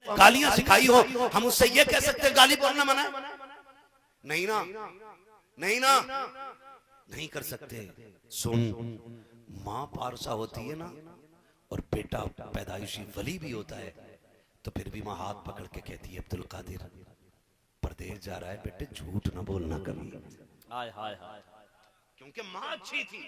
गालियां सिखाई हो, हम उससे ये कह सकते हैं गाली बोलना मना है? नहीं ना, नहीं ना, नहीं कर सकते। सुन, माँ पारसा होती है ना और बेटा पैदाइशी वली भी होता है, तो फिर भी माँ हाथ पकड़ के कहती है अब्दुल कादिर परदेश जा रहा है बेटे, झूठ ना बोलना कभी। हाय हाय हाय, क्योंकि माँ अच्छी थी,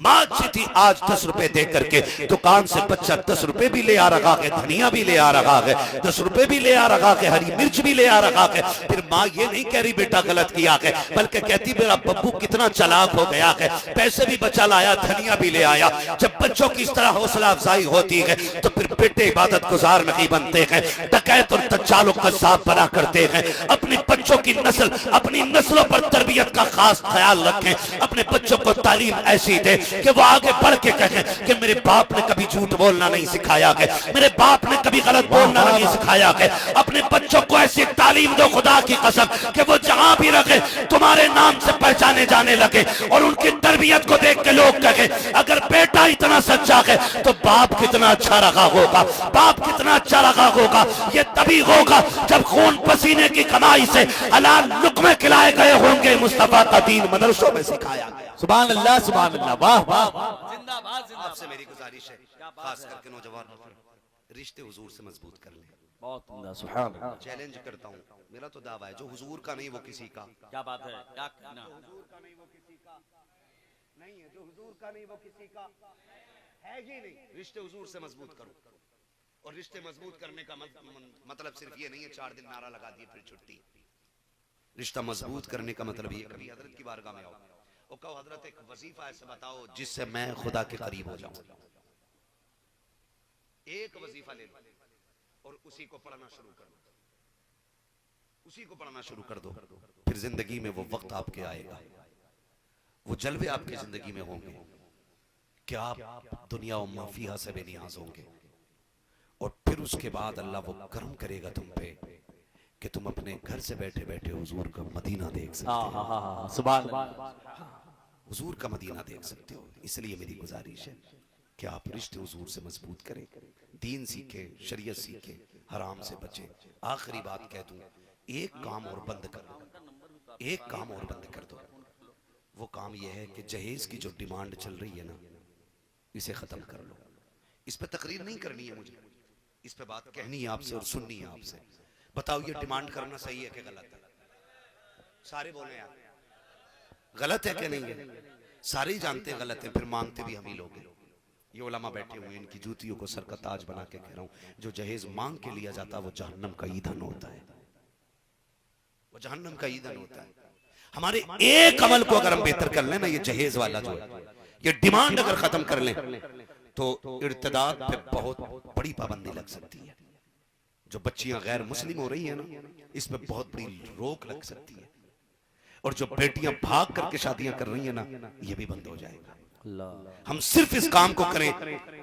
माँ अच्छी थी। आज 10 रुपए दे करके दुकान से बच्चा 10 रुपए भी ले आ रखा है, धनिया भी ले आ रखा है, 10 रुपए भी ले आ रखा है, हरी मिर्च भी ले आ रखा है। फिर माँ ये नहीं कह रही बेटा गलत किया है, बल्कि कहती मेरा बब्बू कितना चालाक हो गया है, पैसे भी बचा लाया, धनिया भी ले आया। जब बच्चों की इस तरह हौसला अफजाई होती है तो फिर बेटे इबादत गुजार नहीं बनते हैं, डकैत और दज्जाल और कज़्ज़ाब बना करते हैं। अपने बच्चों की नस्ल, अपनी नस्लों पर तरबियत का खास ख्याल रखें। अपने बच्चों को तालीम ऐसी दे कि वो आगे बढ़ के कहें कि मेरे बाप ने कभी झूठ बोलना नहीं सिखाया है, मेरे बाप ने कभी गलत बोलना नहीं सिखाया है। अपने बच्चों को ऐसी तालीम दो खुदा की कसम कि वो जहां भी रखे तुम्हारे नाम से पहचाने जाने लगे, और उनकी तरबियत को देख के लोग कहें अगर बेटा इतना सच्चा है तो बाप कितना अच्छा रखा होगा, बाप कितना अच्छा रखा होगा। ये तभी होगा जब खून पसीने की कमाई से हलाल लुक़मे खिलाए गए होंगे, मुस्तफा का दीन मदरसों में सिखाया गया। सुभान अल्लाह, सुभान अल्लाह, वाह वाह, जिंदाबाद जिंदाबाद। आपसे मेरी गुजारिश है, खास करके नौजवान रिश्ते हुजूर से मजबूत कर लें। बहुत उम्दा, सुभान अल्लाह। चैलेंज करता हूँ, मेरा तो दावा है जो हुजूर का नहीं वो किसी का। क्या बात है, क्या कहना, हुजूर का नहीं वो किसी का नहीं है, जो हुजूर का नहीं वो किसी का है ही नहीं। रिश्ते हुजूर से मजबूत करो, और रिश्ते मजबूत करने का मतलब सिर्फ ये नहीं है 4 दिन नारा लगा दिए फिर छुट्टी। रिश्ता मजबूत करने का मतलब ये कभी हजरत की बारगाह में आओ और कहो हजरत एक वजीफा ऐसे बताओ जिससे मैं खुदा के करीब हो जाऊं। एक वजीफा ले लो और उसी को पढ़ना शुरू कर दो, उसी को पढ़ना शुरू कर दो। फिर जिंदगी में वो वक्त आपके आएगा, वो जलवे आपकी जिंदगी में होंगे कि आप दुनिया और माफिया से बेनियाज होंगे। और फिर उसके बाद अल्लाह वो करम करेगा तुम पे कि तुम अपने घर से बैठे बैठे हुजूर का मदीना देख सकते हो। सुभान अल्लाह, हुजूर का मदीना देख सकते हो। इसलिए मेरी गुजारिश है कि आप रिश्ते हुजूर से मजबूत करें, दीन सीखे, शरीयत सीखे, हराम से बचे। आखिरी बात कह दूं, एक काम और बंद कर दो, एक काम और बंद कर दो। वो काम यह है कि जहेज की जो डिमांड चल रही है ना, इसे खत्म कर लो। इस पे तकरीर नहीं करनी है मुझे, इस पे बात कहनी है आपसे और सुननी है आपसे। बताओ ये डिमांड करना सही है कि गलत है? सारे बोले यार गलत है कि नहीं है? सारे ही जानते हैं गलत है, फिर मांगते भी हम ही लोग हैं। ये उलमा बैठे हुए हैं, इनकी जूतियों को सर का ताज बना के कह रहा हूं, जो जहेज मांग के लिया जाता है वो जहन्नम का ईंधन होता है, वो जहन्नम का ईंधन होता है। हमारे एक अमल को अगर हम बेहतर कर लें ना, ये जहेज वाला जो है, ये डिमांड अगर खत्म कर लें तो इर्तिदाद पे बहुत बड़ी पाबंदी लग सकती है। जो बच्चियां गैर मुस्लिम हो रही है ना, इस पे बहुत बड़ी रोक लग सकती है। और जो बेटियां भाग करके शादियां कर रही है ना, ये भी बंद हो जाएगा। हम सिर्फ इस काम को करें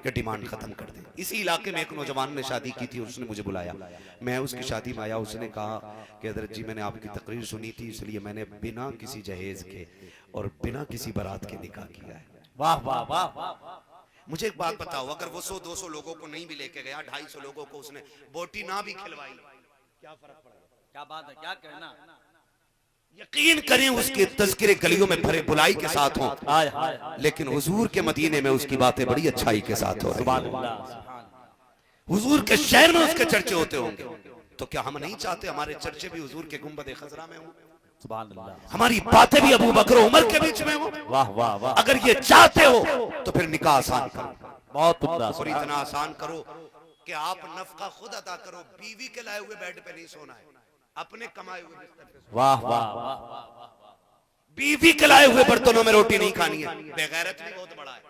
कि डिमांड खत्म कर दें। इसी इलाके में एक नौजवान ने शादी की थी, उसने मुझे बुलाया, मैं उसकी शादी में आया। उसने कहा कि हज़रत जी मैंने आपकी तकरीर सुनी थी, इसलिए मैंने बिना किसी जहेज के और बिना किसी बारात के निकाह किया है। वाह वाह वाह। मुझे एक बात बताओ, अगर वो 100-200 लोगों को नहीं भी लेके गया, 250 लोगों को उसने बोटी ना भी खिलवाई, क्या फर्क पड़ेगा? क्या बात है, क्या कहना। यकीन करें उसके तज़किरे गलियों में भरे बुलाई के साथ हों, लेकिन हुजूर के मदीने में उसकी बातें बड़ी अच्छाई के साथ हो रही हैं। हुजूर के शहर में उसके चर्चे होते होंगे, तो क्या हम नहीं चाहते हमारे चर्चे भी हुजूर के गुंबद खजरा में हों? हमारी बातें भी अबू बकर उमर के बीच में हो? वाह वाह वाह। अगर ये चाहते हो तो फिर निकाह आसान करो, बहुत उम्दा, और इतना आसान करो कि आप नफका खुद अदा करो। बीवी के लाए हुए बेड पे नहीं सोना है, अपने कमाए हुए बिस्तर पे सोना। वाह वाह। बीवी के लाए हुए बर्तनों में रोटी नहीं खानी है। बेगैरत भी बहुत बड़ा है,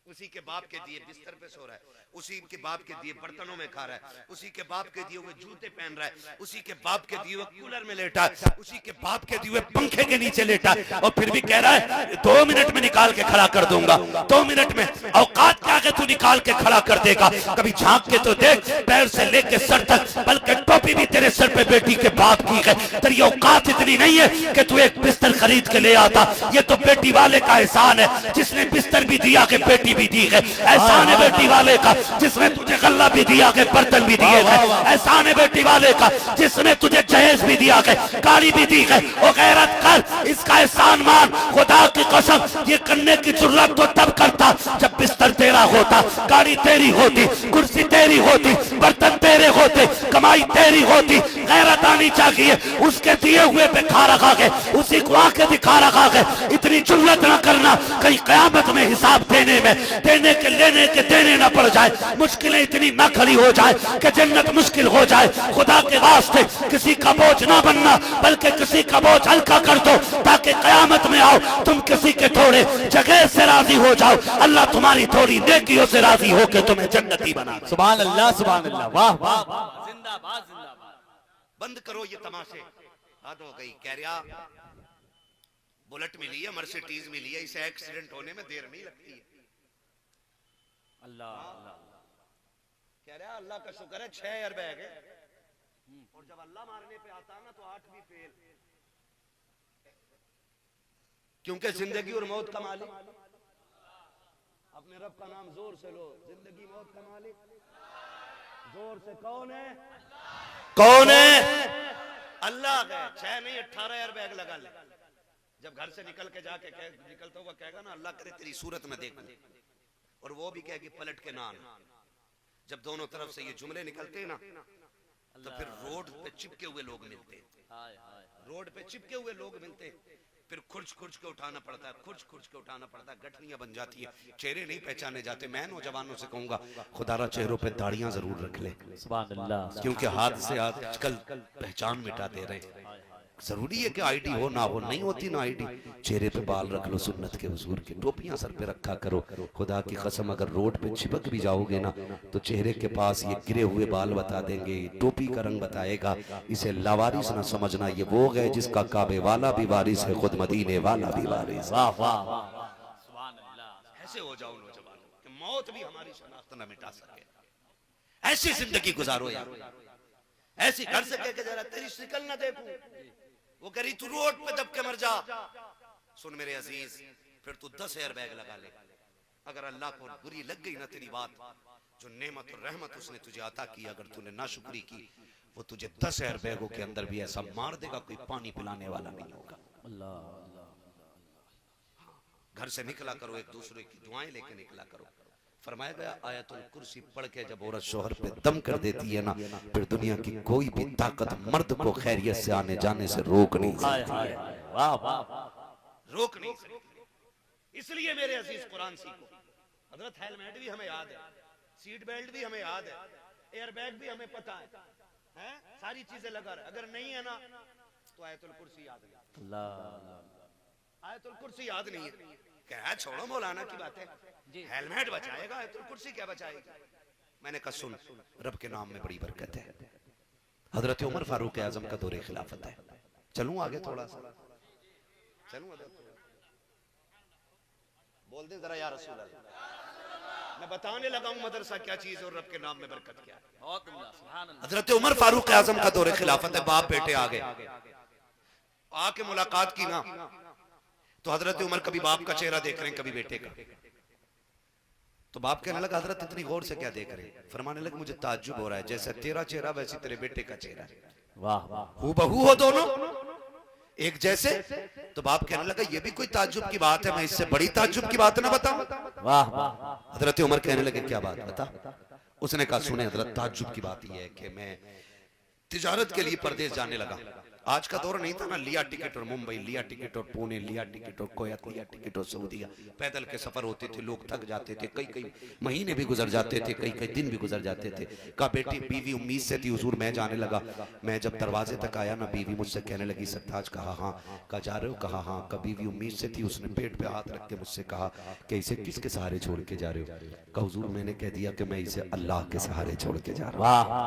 उसी के बाप के दिए बिस्तर पे सो रहा है, उसी के बाप के दिए बर्तनों में खा रहा है, उसी के बाप के दिए हुए जूते पहन रहा है, उसी के बाप के दिए हुए कूलर में लेटा है, उसी के बाप के दिए हुए पंखे के नीचे लेटा है, और फिर भी कह रहा है 2 मिनट में निकाल के खड़ा कर दूंगा। 2 मिनट में औकात क्या है तू निकाल के खड़ा कर देगा? कभी झांक के तो देख, पैर से लेके सर तक, बल्कि टोपी भी तेरे सर पे बेटी के बाप की है, तेरी औकात इतनी नहीं है कि तू एक बिस्तर खरीद के ले आता। ये तो बेटी वाले का एहसान है जिसने बिस्तर भी दिया के बेटी भी दी है। एहसान है बेटी वाले का जिसने तुझे गल्ला भी दिया के बर्तन भी दिए है। एहसान है बेटी वाले का जिसने तुझे जहेज भी दिया के गाड़ी भी दी है। वो गैरत कर, इसका एहसान मान। खुदा की कसम ये करने की जरूरत तो तब करता जब बिस्तर तेरा होता, गाड़ी तेरी होती, कुर्सी तेरी होती, बर्तन तेरे होते, कमाई तेरी होती। गैरत आनी चाहिए उसके दिए हुए पे खा रखा के, उसी को आके दिखा रखा के। इतनी जुल्लत ना करना कहीं कयामत में हिसाब देने में देने के लेने के देने ना पड़ जाए, मुश्किलें इतनी ना खड़ी हो जाए कि जन्नत मुश्किल हो जाए। खुदा के वास्ते किसी का बोझ ना बनना, बल्कि किसी का बोझ हल्का कर दो ताकि कयामत में आओ तुम किसी के थोड़े जगह से राजी हो जाओ। अल्लाह तुम्हारी थोड़ी नेकियों से राजी हो के तुम्हें जन्नती बना दे। सुभान अल्लाह, सुभान अल्लाह, वाह वाह वाह, जिंदाबाद जिंदाबाद। बंद करो ये तमाशे, हद हो गई। कह रहा बुलेट मिली है, मर्सिडीज मिली है, इसे एक्सीडेंट होने में देर नहीं लगती है। अल्लाह अल्लाह, कह रहा अल्लाह का शुक्र है 6 एयरबैग है, और जब अल्लाह मारने पे आता ना तो 8 भी फेल, क्योंकि जिंदगी और मौत का मालिक अपने रब का नाम जोर से लो। जिंदगी मौत का मालिक जोर से कौन है? कौन है? अल्लाह है। 6 नहीं 18 एयरबैग लगा ले। जब घर से निकल के जाके निकलता हुआ कहेगा ना अल्लाह करे तेरी सूरत में देखूं, और वो भी कहेगी पलट के ना। जब दोनों तरफ से ये जुमले निकलते हैं ना तो फिर रोड पे चिपके हुए लोग मिलते हैं, रोड पे चिपके हुए लोग मिलते हैं, फिर खुर्च खुर्च के उठाना पड़ता है, खुर्च खुर्च के उठाना पड़ता है, गठनियां बन जाती है, चेहरे नहीं पहचाने जाते। मैं नौजवानों से कहूंगा खुदारा चेहरों पे दाढ़ियां जरूर रख ले, सुभान अल्लाह, क्योंकि हाथ से आजकल पहचान मिटा दे रहे हैं। जरूरी है कि आईडी हो ना हो, नहीं होती ना आईडी। चेहरे पे बाल रख लो सुन्नत के हुजूर की, टोपियां सर पे रखा करो। खुदा की कसम अगर रोड पे चिपक भी जाओगे ना तो चेहरे के पास ये गिरे हुए बाल बता देंगे, टोपी का रंग बताएगा। इसे लावारिस ना समझना, ये वो है जिसका काबे वाला भी वारिस है, खुद मदीने वाला भी वारिस। वाह वाह वाह, सुभान अल्लाह। ऐसे हो जाओ नौजवानों कि मौत भी हमारी शनाख्त न मिटा सके। ऐसी जिंदगी गुजारो यार, ऐसी घर से कह के जरा तेरी शिकल ना देखूं, वो करी तू रोड पे दब के मर जा। सुन मेरे अजीज, फिर तू 10 एयरबैग लगा ले। अगर अल्लाह को बुरी लग गई ना तेरी बात, जो नेमत और रहमत उसने तुझे अता की, अगर तूने नाशुक्री की, वो तुझे 10 एयरबैगों के अंदर भी ऐसा मार देगा कोई पानी पिलाने वाला नहीं होगा। अल्लाह, घर से निकला करो, एक दूसरे की दुआएं लेके निकला करो। फरमाया गया आयतुल कुर्सी पढ़ के जब औरत शोहर पे दम कर देती है ना, फिर दुनिया की कोई भी ताकत मर्द को खैरियत से आने जाने से रोक नहीं सकती, वाह वाह, रोक नहीं सकती। इसलिए मेरे अजीज कुरान सीखो। हजरत हेलमेट भी हमें याद है, सीट बेल्ट भी हमें याद है, एयरबैग भी हमें पता है, सारी चीजें लगा रहे। अगर नहीं है ना तो आयतुल कुर्सी याद नहीं। अल्लाह, आयतुल कुर्सी याद नहीं है, क्या छोड़ो मौलाना की बात है, हेलमेट बचाएगा, आयतुल कुर्सी क्या बचाएगी। मैंने कहा सुन, रब के नाम में बड़ी बरकत है। हजरत उमर फारूक आजम का दौरे खिलाफत है। चलूं आगे थोड़ा सा, चलूं बोल दे जरा या रसूल अल्लाह। मैं बताने लगा हूं मदरसा क्या चीज है और रब के नाम में बरकत क्या है। हजरत उमर फारूक आजम का दौरे खिलाफत है। बाप बेटे आ गए, आके मुलाकात की ना तो हजरत उमर कभी बाप का चेहरा देख रहे हैं, कभी बेटे का। तो बाप कहने लगा हजरत इतनी गौर से क्या देख रहे हैं? फरमाने लगे मुझे ताज्जुब हो रहा है, जैसे तेरा चेहरा वैसे तेरे बेटे का चेहरा है। वाह वाह, हूबहू हो दोनों एक जैसे। तो बाप कहने लगा ये भी कोई ताज्जुब की बात है, मैं इससे बड़ी ताज्जुब की बात ना बताऊं? वाह वाह। हजरत उमर कहने लगे क्या बात बता। उसने कहा सुने हजरत, ताज्जुब की बात यह है कि मैं तिजारत के लिए परदेश जाने लगा। आज का दौर नहीं था ना, लिया टिकट और मुंबई, लिया टिकट और पुणे, लिया टिकट और कोयत, लिया टिकट और सऊदीया। पैदल के सफर होते थे, लोग थक जाते थे, कई कई महीने भी गुजर जाते थे, कई कई दिन भी गुजर जाते थे। कहा बेटी बीवी उम्मीद से थी हुजूर मैं जाने लगा। मैं जब दरवाजे तक आया ना, बीवी मुझसे कहने लगी सरताज। कहा हाँ। कहा जा रहे हो? कहा हाँ। कहा बीवी उम्मीद से थी। उसने पेट पे हाथ रख के मुझसे कहा कि इसे किसके सहारे छोड़ के जा रहे हो? कहा हुजूर मैंने कह दिया कि मैं इसे अल्लाह के सहारे छोड़ के जा रहा हूँ।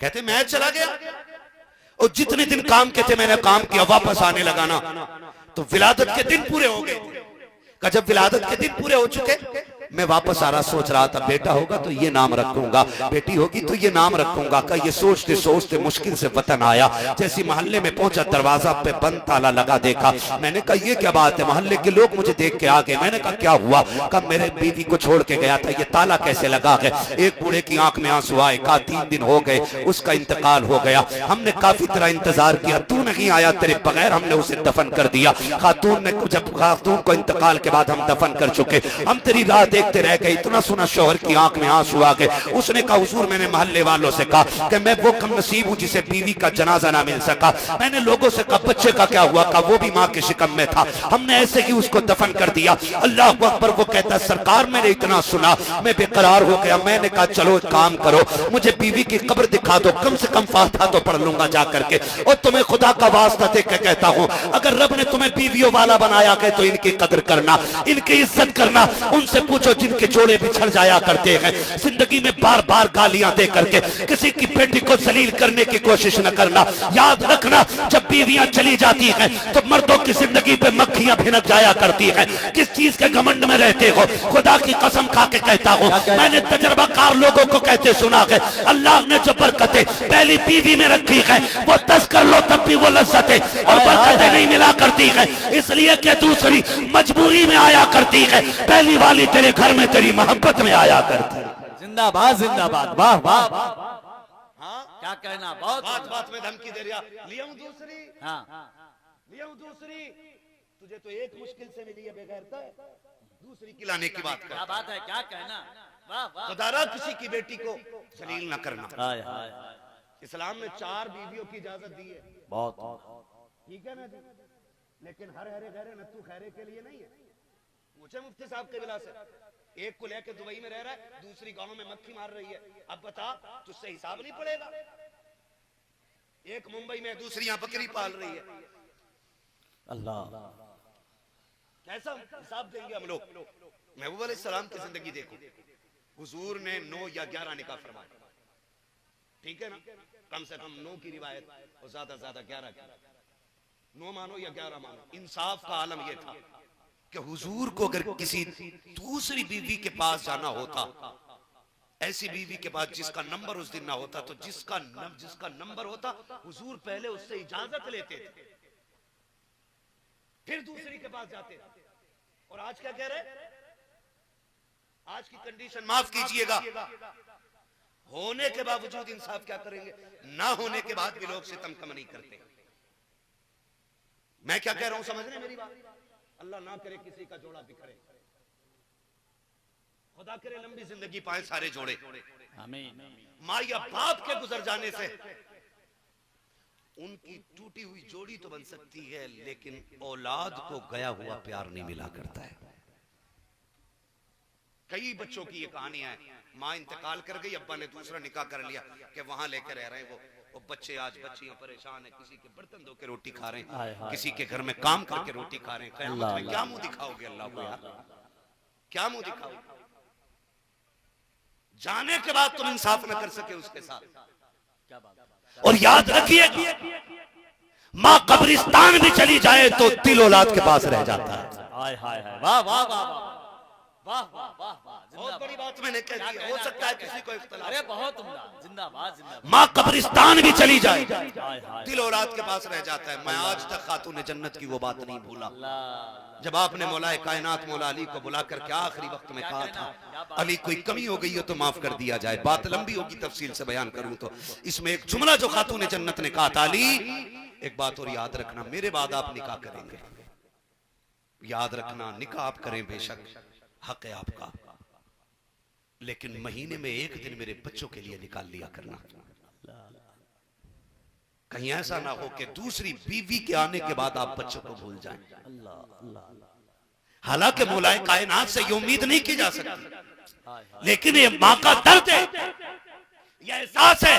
कहते मैं चला गया और जितने दिन काम के थे मैंने काम किया, वापस आने लगा ना तो विलादत के दिन पूरे हो गए। जब विलादत के दिन पूरे हो चुके मैं वापस आ रहा सोच रहा था बेटा होगा तो ये नाम रखूंगा, बेटी होगी तो ये नाम रखूंगा। का ये सोचते सोचते मुश्किल से वतन आया। जैसी मोहल्ले में पहुंचा दरवाजा पे बंद ताला लगा देखा। मैंने कहा ये क्या बात है, मोहल्ले के लोग मुझे देख के आ गए। मैंने कहा क्या हुआ? कहा मेरे बीवी को छोड़ के गया था, ये ताला कैसे लगा है? एक बूढ़े की आंख में आंसू आए। कहा 3 दिन हो गए उसका इंतकाल हो गया, हमने काफी तरह इंतजार किया, तू नहीं आया, तेरे बगैर हमने उसे दफन कर दिया। खातून ने जब खातून को इंतकाल के बाद हम दफन कर चुके, हम तेरी राह देखते रह गए। इतना सुना शोहर की आंख में आंसू आ गए। उसने कहा हुजूर मैंने मोहल्ले वालों से कहा कि मैं वो कम नसीब हूं जिसे बीवी का जनाजा ना मिल सका। मैंने लोगों से कहा बच्चे का क्या हुआ? कहा वो भी मां के शिकम में था, हमने ऐसे ही उसको दफन कर दिया। अल्लाह अकबर। वो कहता सरकार मैंने इतना सुना मैं बेकरार हो गया। मैंने कहा चलो काम करो, मुझे बीवी की कब्र दिखा दो, कम से कम फातिहा तो पढ़ लूंगा जा करके। और तुम्हें खुदा का वास्ता दे के कहता हूं अगर रब ने तुम्हें बीवियों वाला बनाया है तो इनकी कदर करना, इनकी इज्जत करना। उनसे पूछो जिनके जोड़े बिछड़ जाया करते हैं। जिंदगी में बार बार गालियां दे करके किसी की बेटी को जलील करने की कोशिश न करना। याद रखना जब बीवियां चली जाती हैं तो मर्दों की जिंदगी पे मक्खियां भिनक जाया करती हैं। किस चीज के घमंड में रहते हो? खुदा की कसम खा के कहता हूं मैंने तजर्बाकार लोगों को कहते सुना है अल्लाह ने जो बरकतें पहली बीवी में रखी है वो 10 कर लो तब भी वो लज्जतें और बरकतें नहीं मिला करती है, इसलिए कि दूसरी मजबूरी में आया करती है, पहली वाली तेरे घर में तेरी मोहब्बत में आया करती है। जिंदाबाद जिंदाबाद। वाह वाह हाँ क्या कहना, बहुत बात बात में धमकी दे रहा लिया हूं दूसरी, हाँ लिया हूं दूसरी। तुझे तो एक मुश्किल से मिली है बेगैरता, दूसरी की लाने की बात कर। क्या बात है, क्या कहना। वाह वाह। खुदारा किसी की बेटी को जलील न करना। हाय हाय इस्लाम ने 4 बीवियों की इजाजत दी है, बहुत ठीक है ना जी? लेकिन हर हरे गहरे नत्थु खैरे के लिए नहीं है। पूछे मुफ्ती साहब के बिला से, एक को लेकर दुबई में रह रहा है, दूसरी गांव में मक्खी मार रही है, अब बता तुझसे हिसाब नहीं पड़ेगा? एक मुंबई में, दूसरी यहां बकरी पाल रही है, अल्लाह कैसा हिसाब देंगे हम लोग? महबूब अलैहिस्सलाम की जिंदगी देखो, हुजूर ने 9 या 11 निकाह फरमाए, ठीक है ना? कम से कम 9 की रिवायत और ज्यादा 11 की। 9 मानो या 11 मानो, इंसाफ का आलम यह था कि हुजूर को अगर किसी दूसरी बीवी के पास जाना होता, ऐसी बीवी के पास जिसका नंबर उस दिन ना होता, तो जिसका नंबर होता हुजूर पहले उससे इजाजत लेते थे, फिर दूसरी के पास जाते थे। और आज क्या कह रहे? आज की कंडीशन, माफ कीजिएगा, होने के बावजूद इंसाफ क्या करेंगे? ना होने के बाद भी लोग सितम कम नहीं करते। मैं क्या कह रहा हूं समझ रहे मेरी बात? अल्लाह ना करे किसी का जोड़ा बिखरे, खुदा करे लंबी जिंदगी पाए सारे जोड़े, आमीन। माँ या बाप के गुजर जाने से उनकी टूटी हुई जोड़ी तो बन सकती है, लेकिन औलाद को गया हुआ प्यार नहीं मिला करता है। कई बच्चों की ये कहानियां हैं, माँ इंतकाल कर गई, अब्बा ने दूसरा निकाह कर लिया कि वहां लेकर रह रहे हैं वो बच्चे। आज बच्चियां परेशान है, किसी के बर्तन धो के रोटी खा रहे हैं, किसी के घर में काम करके रोटी खा रहे हैं। क़यामत में क्या मुंह दिखाओगे अल्लाह को यार? क्या मुंह दिखाओगे? जाने के बाद तुम इंसाफ न कर सके उसके साथ। क्या बात। और याद रखिए माँ कब्रिस्तान भी चली जाए तो दिल औलाद के पास रह जाता है। हाय हाय हाय। वाह वाह वाह वाह वाह वाह वाह। बहुत बड़ी बात मैंने कह दी, हो सकता है किसी को इख्तिलाफ। अरे बहुत उम्दा। जिंदाबाद जिंदाबाद। माँ कब्रिस्तान भी चली जाए हाय हाय। दिल औलाद के पास रह जाता है। मैं आज तक खातून जन्नत की वो बात नहीं भूला जब आपने मौलाए कायनात मौला अली को बुलाकर क्या आखिरी वक्त में कहा था, अली कोई कमी हो गई हो तो माफ कर दिया जाए। बात लंबी होगी, तफसील से बयान करूं तो इसमें एक जुमला जो खातून जन्नत ने कहा था, अली एक बात और याद रखना, मेरे बाद आप निकाह करेंगे, याद रखना निकाह आप करें बेशक हक है आपका, लेकिन महीने में एक दिन मेरे बच्चों के लिए निकाल लिया करना। कहीं ऐसा ना हो कि दूसरी बीवी के आने के बाद आप बच्चों को भूल जाएं। हालांकि मौलाए कायनात से ये उम्मीद नहीं की जा सकती, लेकिन ये माँ का दर्द है, यह एहसास है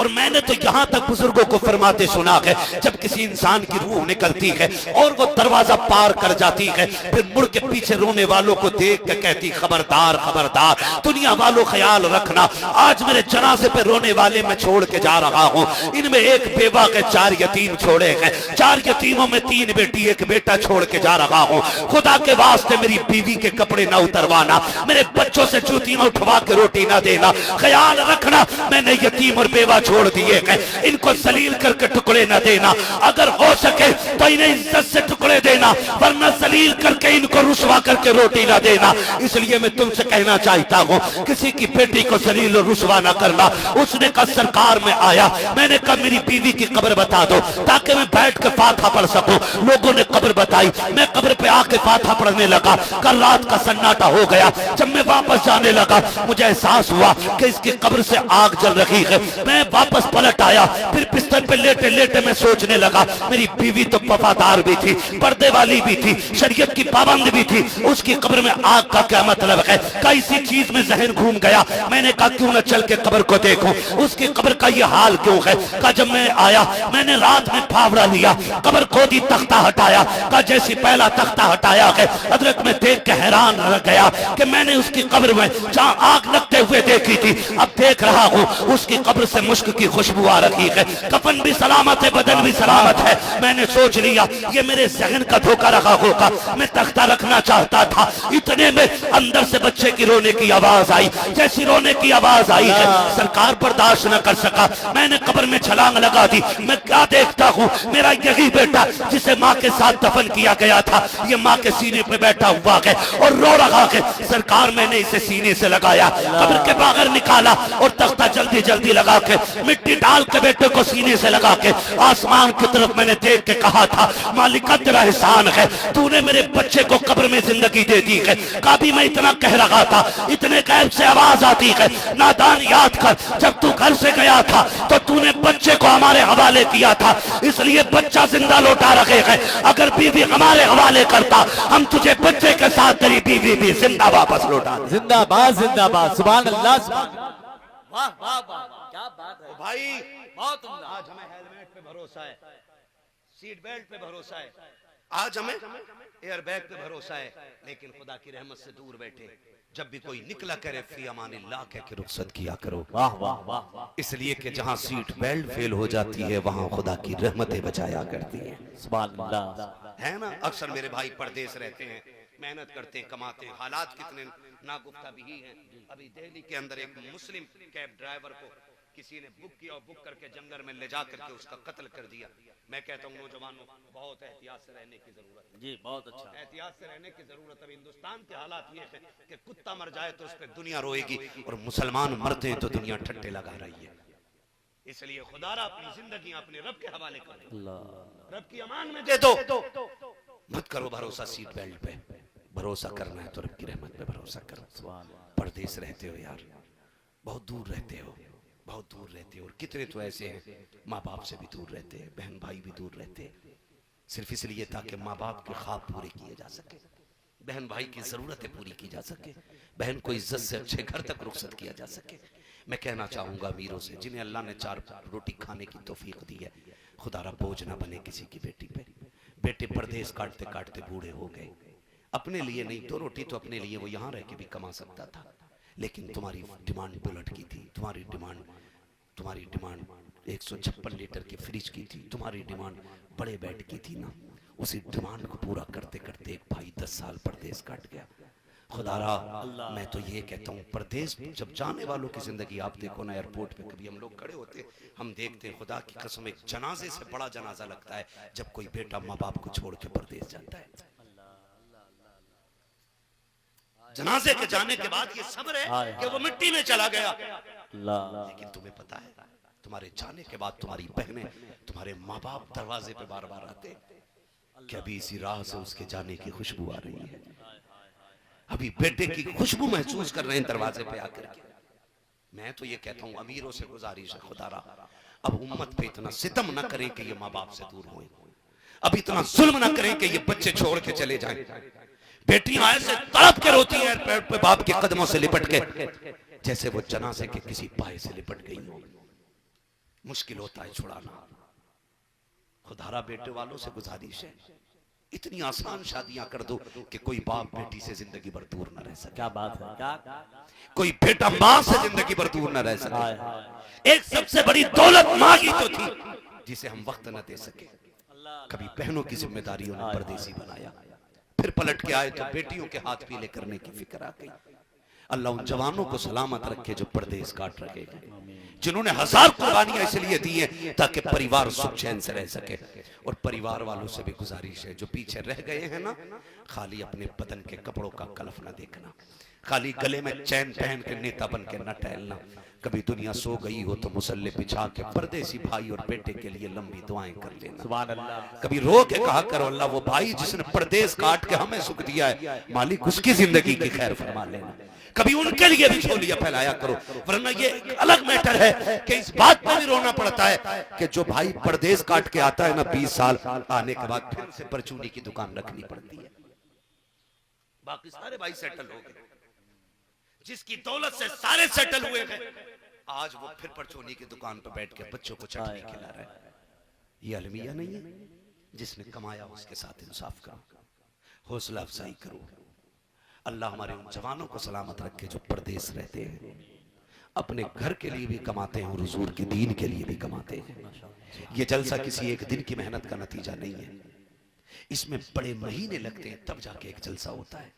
और मैंने तो यहां तक बुजुर्गों को फरमाते सुना है, जब किसी इंसान की रूह निकलती है और वो दरवाजा पार कर जाती है, फिर मुड़ के पीछे रोने वालों को देख के कहती खबरदार खबरदार, दुनिया वालों ख्याल रखना, आज मेरे जनाजे पे रोने वाले मैं छोड़ के जा रहा हूं। इनमें एक बेवा के 4 यतीम छोड़े हैं, 4 यतीमों में 3 बेटी 1 बेटा छोड़ के जा रहा हूं। खुदा के वास्ते मेरी बीवी के कपड़े ना उतरवाना, मेरे बच्चों से जूतियां उठवा के रोटी ना देना, ख्याल रखना मैंने यतीम और बेवा छोड़ दिए हैं, इनको जलील करके टुकड़े ना देना, अगर हो सके तो इन्हें इज्जत से टुकड़े देना, वरना जलील करके इनको रुसवा करके रोटी ना देना। इसलिए मैं तुमसे कहना चाहता हूं, किसी की बेटी को जलील और रुसवा ना करना। उसने कहा सरकार में आया, मैंने कहा मेरी बीवी की कब्र बता दो ताकि मैं बैठ के फातिहा पढ़ सकूं। लोगों ने कब्र बताई, मैं कब्र पे आके फातिहा पढ़ने लगा। कल रात का सन्नाटा हो गया, जब मैं वापस जाने लगा मुझे एहसास हुआ कि इसकी कब्र से आग जल रही है। मैं वापस पलट आया, फिर बिस्तर पे लेटे लेटे मैं सोचने लगा मेरी बीवी तो वफादार भी थी, पर्दे वाली भी थी, शरीयत की पाबंद भी थी, उसकी कब्र में आग का क्या मतलब है। कैसी चीज में जहन घूम गया, मैंने कहा क्यों न चल के कब्र को देखूं, उसकी कब्र का ये हाल क्यों है। कहा जब मैं आया मैंने रात में फावड़ा लिया, कब्र खोदी, तख्ता हटाया, कहा जैसी पहला तख्ता हटाया है हजरत में देख के हैरान रह गया कि मैंने उसकी कब्र में जहां आग लगते हुए देखी थी, अब देख रहा हूं उसकी कब्र से मुश्क की खुशबू आ रही है, कफन भी सलामत है, बदन भी सलामत है। मैंने सोच लिया ये मेरे जहन का धोखा रहा होगा, मैं तख्ता रखना चाहता था। इतने में अंदर से बच्चे की रोने की आवाज आई, जैसी रोने की आवाज आई है सरकार बर्दाश्त न कर सका, मैंने कब्र में छलांग लगा दी। मैं क्या देखता हूँ, मेरा यही बेटा जिसे माँ के साथ दफन किया गया था, ये माँ के सीने पे बैठा हुआ है और रो रहा है। सरकार मैंने इसे सीने से लगाया, कब्र के बाहर निकाला और तख्ता जल्दी जल्दी लगा के मिट्टी डाल के बेटे को सीने से लगा के आसमान की तरफ मैंने देख के कहा था मालिका तेरा एहसान है, तूने मेरे बच्चे को कब्र में जिंदगी दे दी है। कभी मैं इतना कह रहा था, इतने गैब से आवाज आती है, नादान याद कर जब तू घर से गया था तो तूने बच्चे को हमारे हवाले किया था, इसलिए बच्चा जिंदा लौटा रखे हैं। अगर बीवी हमारे हवाले करता हम तुझे बच्चे के साथ तेरी बीवी भी जिंदा वापस लौटा। जिंदाबाद जिंदाबाद, सुभान अल्लाह, वाह वाह वाह, क्या बात है भाई, बहुत उम्दा। आज हमें हेलमेट पे भरोसा है, सीट बेल्ट पे भरोसा है, आज हमें एयरबैग पे भरोसा है, लेकिन खुदा की रहमत से दूर बैठे जब भी कोई निकला करे फी अमानिल्लाह कह के रुखसत किया करो। वाह वाह वाह, इसलिए कि जहां सीट बेल्ट फेल हो जाती है वहां खुदा की रहमतें बचाया करती हैं। सुभान अल्लाह, है ना। अक्सर मेरे भाई परदेश रहते हैं, मेहनत करते हैं, कमाते हैं, हालात कितने नागुफ्ता भी हैं। अभी दिल्ली के अंदर एक मुस्लिम कैब ड्राइवर को किसी ने बुक किया और बुक करके जंगल में ले जा करके उसका कत्ल कर दिया। मैं कहता हूँ नौजवानों बहुत एहतियात से रहने की जरूरत है जी, बहुत अच्छा, एहतियात से रहने की जरूरत है। हिंदुस्तान के हालात ये है कि कुत्ता मर जाए तो उस पर दुनिया रोएगी और मुसलमान मरते हैं तो दुनिया ठट्टे लगा रही है। इसलिए खुदारा अपनी जिंदगी अपने रब के हवाले करो, रब की अमान में दे दो, मत करो भरोसा सीट बेल्ट पे, भरोसा करना है तो रब की रहमत पे भरोसा करो। परदेश रहते हो यार, बहुत दूर रहते हो, बहुत दूर रहते हो, और कितने तो ऐसे हैं माँ बाप से भी दूर रहते हैं, बहन भाई भी दूर रहते हैं, सिर्फ इसलिए ताकि माँ बाप के ख्वाब पूरे किए जा सके, बहन भाई की जरूरतें पूरी की जा सके, बहन को इज्जत से अच्छे घर तक रुखसत किया जा सके। मैं कहना चाहूंगा अमीरों से जिन्हें अल्लाह ने 4 रोटी खाने की तौफीक दी है, खुदारा बोझ ना बने किसी की बेटी पे। बेटे परदेश काटते काटते बूढ़े हो गए, अपने लिए नहीं, 2 रोटी तो अपने लिए वो यहाँ रह के भी कमा सकता था, लेकिन तुम्हारी डिमांड बुलेट की थी, तुम्हारी डिमांड 156 लीटर की फ्रिज की थी, तुम्हारी डिमांड बड़े बेड की थी ना। उसी डिमांड को पूरा करते करते एक भाई 10 साल परदेश काट गया। खुदारा मैं तो ये कहता हूँ, परदेश जब जाने वालों की जिंदगी आप देखो ना, एयरपोर्ट पे कभी हम लोग खड़े होते हम देखते हैं, खुदा की कसम एक जनाजे से बड़ा जनाजा लगता है जब कोई बेटा माँ बाप को छोड़ के परदेश जाता है। जनाजे के जाने के बाद ये सब्र है कि वो मिट्टी में चला गया, लेकिन तुम्हें पता है तुम्हारे जाने के बाद तुम्हारी बहनें, तुम्हारे माँ बाप दरवाजे पे बार बार आते कि अभी इसी राह से उसके जाने की खुशबू आ रही है, अभी बेटे की खुशबू महसूस कर रहे हैं दरवाजे पे आकर के। मैं तो ये कहता हूँ अमीरों से गुजारिश है, खुदारा अब उम्मत पे इतना सितम न करें कि ये माँ बाप से दूर हों, अब इतना जुल्म न करें कि ये बच्चे छोड़ के चले जाएं। बेटियां ऐसे तड़प के रोती हैं पैर पे बाप के कदमों से लिपट के, जैसे वो जनाजे के किसी पाए से लिपट गई हो। मुश्किल होता है छुड़ाना। खुदारा बेटे वालों से गुजारिश है, इतनी आसान शादियां कर दो कि कोई बाप बेटी से जिंदगी भर दूर न रह सके। क्या बात है, क्या कोई बेटा मां से जिंदगी भर दूर न रह सके। एक सबसे बड़ी दौलत मां की तो थी जिसे हम वक्त न दे सके। कभी बहनों की जिम्मेदारियों ने परदेसी बनाया, फिर पलट के आए तो बेटियों के हाथ पीले करने की फिक्र आ गई। अल्लाह उन जवानों को सलामत रखे जो परदेस काट रखे, जिन्होंने हजार कुर्बानियां इसलिए दी हैं ताकि परिवार सुख चैन से रह सके। और परिवार वालों से भी गुजारिश है, जो पीछे रह गए हैं ना, खाली अपने बदन के कपड़ों का कलफ न देखना, खाली गले में चैन पहन के नेता बन के न टहलना। कभी दुनिया सो गई हो तो मुसल्ले बिछा के परदेसी भाई और बेटे के लिए लंबी दुआएं कर लेना। सुभान अल्लाह। कभी रो के कहा करो, अल्लाह वो भाई जिसने परदेस काट के हमें सुख दिया है, मालिक उसकी जिंदगी की खैर फरमा लेना। कभी उनके लिए भी छोलिया फैलाया करो, वरना ये एक अलग मैटर है कि इस बात पर भी रोना पड़ता है कि जो भाई परदेस काट के आता है ना, 20 साल आने के बाद फिर से परचूनी की दुकान रखनी पड़ती है। बाकी सारे भाई सेटल हो गए, जिसकी दौलत से सारे सेटल हुए हैं, आज वो फिर परचूनी की दुकान पर बैठ के बच्चों को चटनी खिला रहा है। ये अलमिया नहीं है। जिसने कमाया उसके साथ इंसाफ करो, हौसला अफजाई करो। अल्लाह हमारे उन जवानों को सलामत रखे जो परदेस रहते हैं, अपने घर के लिए भी कमाते हैं और हुजूर के दीन के लिए भी कमाते हैं। ये जलसा किसी एक दिन की मेहनत का नतीजा नहीं है, इसमें बड़े महीने लगते हैं तब जाके एक जलसा होता है,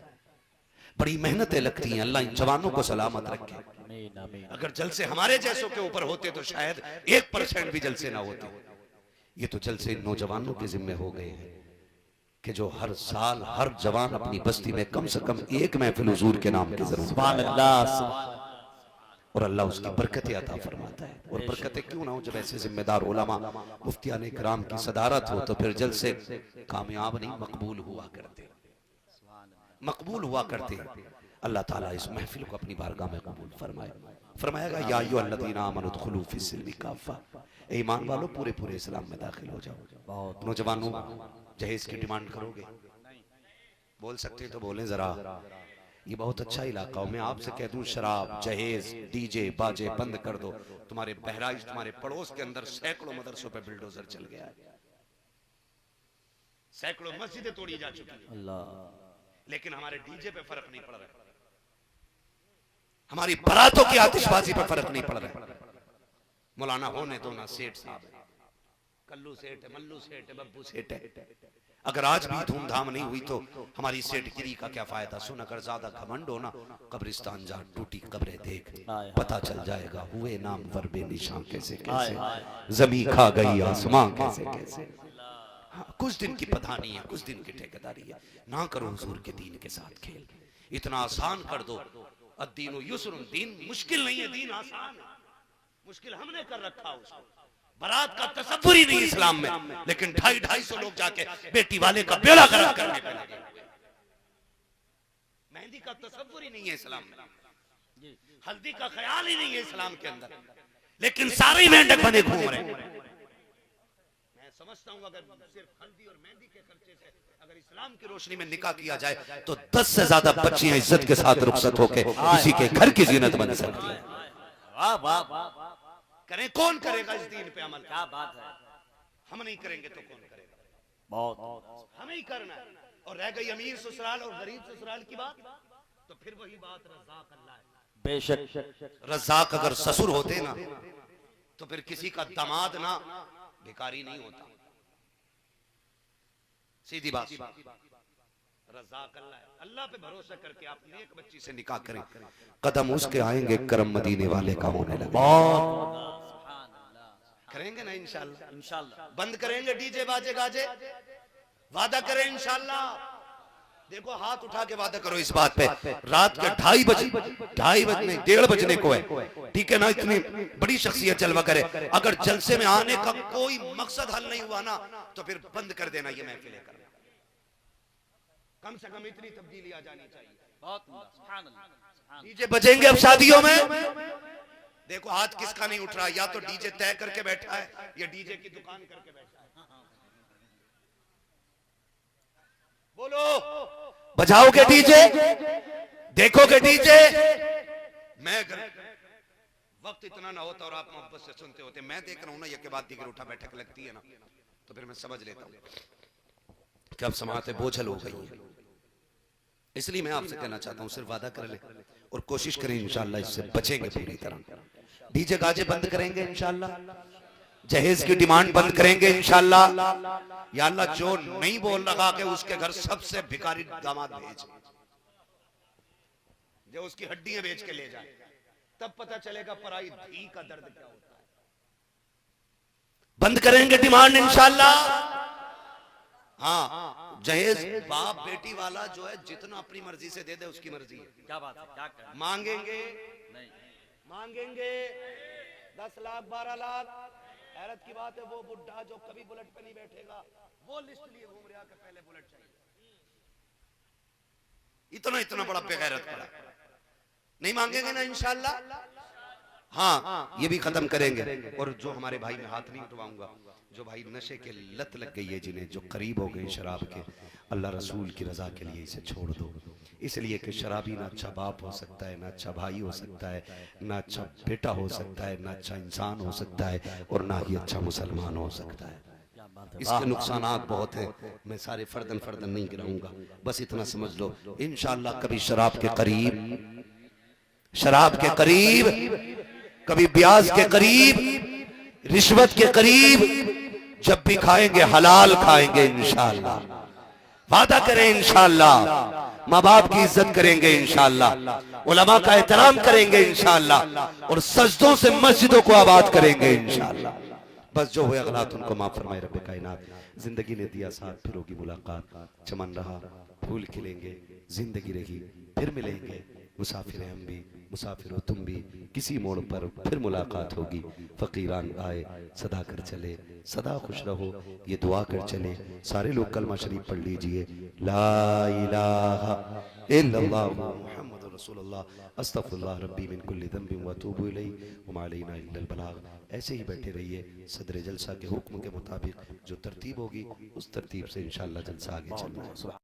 बड़ी मेहनतें लगती हैं। अल्लाह इन जवानों को सलामत रखे। अगर जलसे हमारे जैसों के ऊपर होते तो शायद 1% भी जलसे ना होते। ये तो जलसे इन नौजवानों के जिम्मे हो गए हैं कि जो हर साल हर जवान अपनी बस्ती में कम से कम एक महफिल हुजूर के नाम की जरूर। सुभान अल्लाह। और अल्लाह उसकी बरकतें अता फरमाता है। और बरकतें क्यों ना हो, जब ऐसे जिम्मेदार उलमा मुफ्तियाने किराम की सदारत हो तो फिर जलसे कामयाब नहीं मकबूल हुआ करते, मकबूल हुआ करते। अल्लाह ताला इस महफिल को अपनी बारगाह में कबूल फरमाए। फरमाएगा या अय्युहल्लज़ीना आमनू उदखुलू फिस्सिल्मी काफ़ा, ईमान वालों पूरे पूरे इस्लाम में दाखिल हो जाओ। नौजवानों, जहेज की डिमांड करोगे? बोल सकते तो बोलें जरा। ये बहुत अच्छा इलाका हो, मैं आपसे कह दूं शराब, जहेज, डीजे बाजे बंद कर दो, तुम्हारे बहराइच, तुम्हारे पड़ोस के अंदर सैकड़ों मदरसों पे बुलडोजर चल गया है, सैकड़ों मस्जिदें तोड़ी जा चुकी है। अल्लाह। लेकिन हमारे डीजे पे फर्क नहीं पड़ रहा, हमारी बारातों की आतिशबाजी पे फर्क नहीं पड़ रहा। मौलाना होने दो ना, सेठ साहब है, कल्लू सेठ है, मल्लू सेठ है, बब्बू सेठ है। अगर आज भी धूमधाम नहीं हुई तो हमारी सेठगिरी का क्या फायदा। सुन, अगर ज्यादा घमंड हो ना, कब्रिस्तान जा, टूटी कब्रें देख, पता चल जाएगा हुए नाम वर बेनिशां कैसे कैसे, जमी खा गई आसमां कैसे कैसे। हाँ, कुछ दिन की पधानी है, कुछ दिन की ठेकेदारी है, ना करो हुजूर के दीन के साथ खेल। इतना आसान कर दो, अद्दीनु युस्रुन, दीन मुश्किल नहीं है, दीन आसान है। मुश्किल हमने कर रखा उसको। बारात का तसव्वुर ही नहीं इस्लाम में, लेकिन 250-250 लोग जाके बेटी वाले का बेड़ा गर्क करने पे लगे। मेहंदी का तसव्वुर ही नहीं है इस्लाम में, हल्दी का ख्याल ही नहीं है इस्लाम के अंदर, लेकिन सारे मेंढक बने घूम रहे हैं। मैं समझता हूँ अगर सिर्फ हल्दी और मेहंदी के खर्चे से अगर इस्लाम की रोशनी में निकाह किया जाए तो 10 से ज्यादा बच्चियां इज्जत के साथ रुखसत होके किसी के घर की जीनत बन सकती है। वाह वाह वाह। करें, कौन करेगा इस दीन पे अमल? क्या बात है। हम नहीं करेंगे तो कौन करेगा? बहुत हमें ही करना है। और रह गई अमीर ससुराल और गरीब ससुराल की बात, तो फिर वही बात रज़ाक अल्लाह है। बेशक रज़ाक अगर ससुर होते ना तो फिर किसी का दामाद ना भिखारी नहीं होता। सीधी बात, रज़ाक अल्लाह है। अल्लाह पे भरोसा करके आप नेक बच्ची से निकाह करें, कदम उसके आएंगे करम मदीने वाले का होने लगे। करेंगे ना इंशाल्लाह? इंशाल्लाह। बंद करेंगे डीजे बाजे गाजे, वादा करें इंशाल्लाह। देखो हाथ उठा के वादा करो इस बात पे, रात के 2:30 बजे 1:30 बजने को है, ठीक है ना? इतनी बड़ी शख्सियत जलवा करे, अगर जलसे में आने का कोई मकसद हल नहीं हुआ ना तो फिर बंद कर देना ये महफिलें करना। कम से कम इतनी तब्दीली आ जानी चाहिए। बहुत सुभान अल्लाह। डीजे बजेंगे अब शादियों में, देखो हाथ किसका नहीं उठ रहा, या तो डीजे तय करके बैठा है या डीजे की दुकान करके बैठा है। बोलो, बजाओगे डीजे, देखोगे डीजे। मैं वक्त इतना ना होता और आप मोहब्बत से सुनते होते। मैं देख रहा हूँ ना, ये के बाद दिगर उठा बैठक लगती है ना, तो फिर मैं समझ लेता हूँ कि अब समाते बोझल हो गई है। इसलिए मैं आपसे कहना चाहता हूँ, सिर्फ वादा कर ले और कोशिश करें, इंशाल्लाह इससे बचेंगे पूरी तरह। डीजे गाजे बंद करेंगे इंशाल्लाह, जहेज की डिमांड बंद करेंगे इंशाल्लाह। या अल्लाह, जो नहीं बोल रहा कि उसके घर सबसे भिखारी दामाद भेज, जो उसकी हड्डियां बेच के ले जाए, तब पता चलेगा पराई धी का दर्द क्या होता है। बंद करेंगे डिमांड इंशाल्लाह। हाँ, जहेज बाप बेटी वाला जो है जितना अपनी मर्जी से दे दे उसकी मर्जी है। क्या बात है, क्या कर मांगेंगे नहीं, मांगेंगे 10 लाख 12 लाख, हैरत की बात है वो बुढ़ा जो कभी बुलेट पे नहीं बैठेगा वो लिस्ट लिए घूम रहा कि पहले बुलेट चाहिए। इतना इतना बड़ा बेगैरत पड़ा। नहीं मांगेंगे ना इंशाल्लाह। हाँ, ये भी खत्म करेंगे। और जो हमारे भाई, में हाथ नहीं उठवाऊंगा, जो भाई नशे के लत लग गई है, जिन्हें जो करीब हो गए शराब के, अल्लाह रसूल की रजा के लिए इसे छोड़ दो। इसलिए कि शराबी ना अच्छा बाप हो सकता है, ना अच्छा भाई हो सकता है, ना अच्छा बेटा हो सकता है, ना अच्छा इंसान हो सकता है, और ना ही अच्छा मुसलमान हो सकता है। क्या बात है। इसके नुकसानात बहुत हैं, मैं सारे फर्दन फर्दन नहीं गिनाऊंगा, बस इतना समझ लो इंशाअल्लाह कभी शराब के करीब, शराब के करीब, कभी ब्याज के करीब, रिश्वत के करीब, जब भी खाएंगे हलाल खाएंगे इंशाअल्लाह। वादा करें इंशाअल्लाह। माँ बाप की इज्जत करेंगे इंशाअल्लाह, उलमा का एहतराम करेंगे इंशाअल्लाह, और सजदों से मस्जिदों को आबाद करेंगे इंशाअल्लाह। बस जो हुए गलत उनको माफ फरमाए रब्बे कायनात। जिंदगी ने दिया साथ, फिर होगी मुलाकात, चमन रहा फूल खिलेंगे, जिंदगी रही फिर मिलेंगे, मुसाफिर हैं हम भी, मुसाफिर हो तुम भी, किसी मोड़ पर फिर मुलाकात होगी। फकीरान आए सदा कर चले, सदा खुश रहो, ये दुआ कर चले। सारे लोग कलमा शरीफ पढ़ लीजिए, ला इलाहा इल्लल्लाह मुहम्मदुर रसूलुल्लाह अस्तगफिरुल्लाह रब्बी मिन कुल्ली ज़ंबिन व अतूबु इलैहि व मा अलैना इल्लल बलाग। ऐसे ही बैठे रहिए, सदर जलसा के हुक्म के मुताबिक जो तरतीब होगी उस तरतीब से इंशाअल्लाह जलसा आगे चलना है।